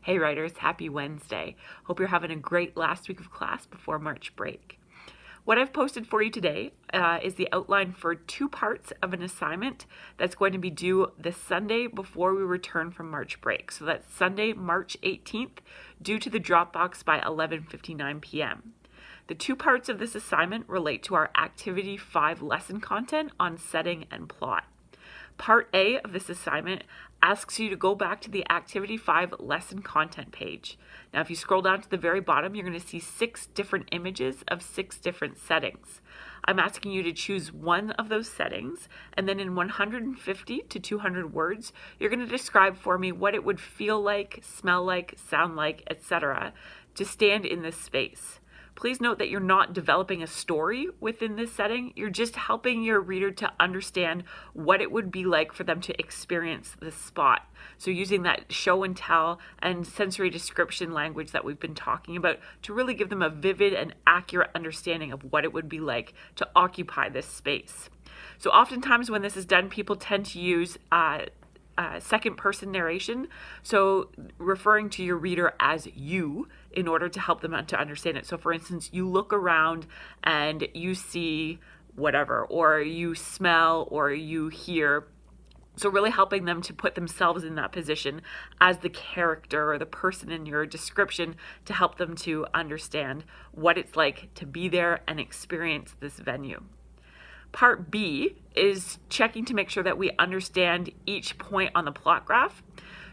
Hey writers, happy Wednesday. Hope you're having a great last week of class before March break. What I've posted for you today is the outline for 2 parts of an assignment that's going to be due the Sunday before we return from March break. So that's Sunday, March 18th, due to the Dropbox by 11:59 p.m. The 2 parts of this assignment relate to our Activity 5 lesson content on setting and plot. Part A of this assignment asks you to go back to the Activity 5 lesson content page. Now, if you scroll down to the very bottom, you're going to see 6 different images of 6 different settings. I'm asking you to choose one of those settings, and then in 150 to 200 words, you're going to describe for me what it would feel like, smell like, sound like, etc. to stand in this space. Please note that you're not developing a story within this setting. You're just helping your reader to understand what it would be like for them to experience this spot. So using that show and tell and sensory description language that we've been talking about to really give them a vivid and accurate understanding of what it would be like to occupy this space. So oftentimes when this is done, people tend to use second person narration, so referring to your reader as you in order to help them to understand it. So for instance, you look around and you see whatever, or you smell, or you hear. So really helping them to put themselves in that position as the character or the person in your description to help them to understand what it's like to be there and experience this venue. Part B is checking to make sure that we understand each point on the plot graph.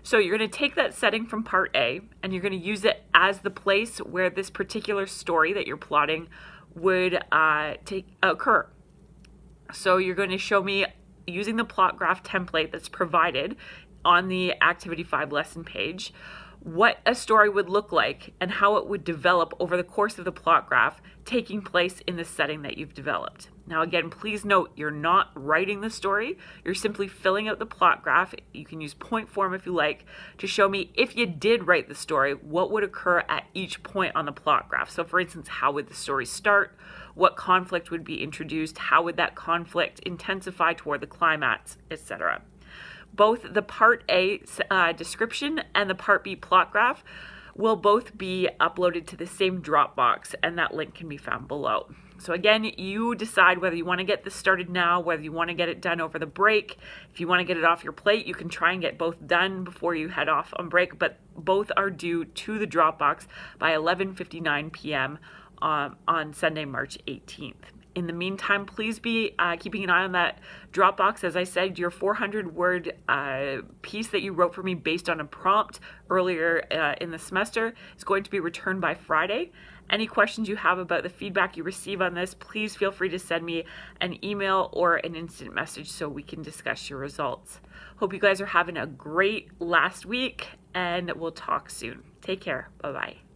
So you're going to take that setting from Part A and you're going to use it as the place where this particular story that you're plotting would occur. So you're going to show me, using the plot graph template that's provided on the Activity 5 lesson page, what a story would look like and how it would develop over the course of the plot graph taking place in the setting that you've developed. Now again, please note you're not writing the story, you're simply filling out the plot graph. You can use point form if you like to show me, if you did write the story, what would occur at each point on the plot graph. So for instance, how would the story start? What conflict would be introduced? How would that conflict intensify toward the climax, etc. Both the Part A description and the Part B plot graph will both be uploaded to the same Dropbox, and that link can be found below. So again, you decide whether you want to get this started now, whether you want to get it done over the break. If you want to get it off your plate, you can try and get both done before you head off on break, but both are due to the Dropbox by 11:59 p.m. On Sunday, March 18th. In the meantime, please be keeping an eye on that Dropbox. As I said, your 400-word piece that you wrote for me based on a prompt earlier in the semester is going to be returned by Friday. Any questions you have about the feedback you receive on this, please feel free to send me an email or an instant message so we can discuss your results. Hope you guys are having a great last week, and we'll talk soon. Take care. Bye-bye.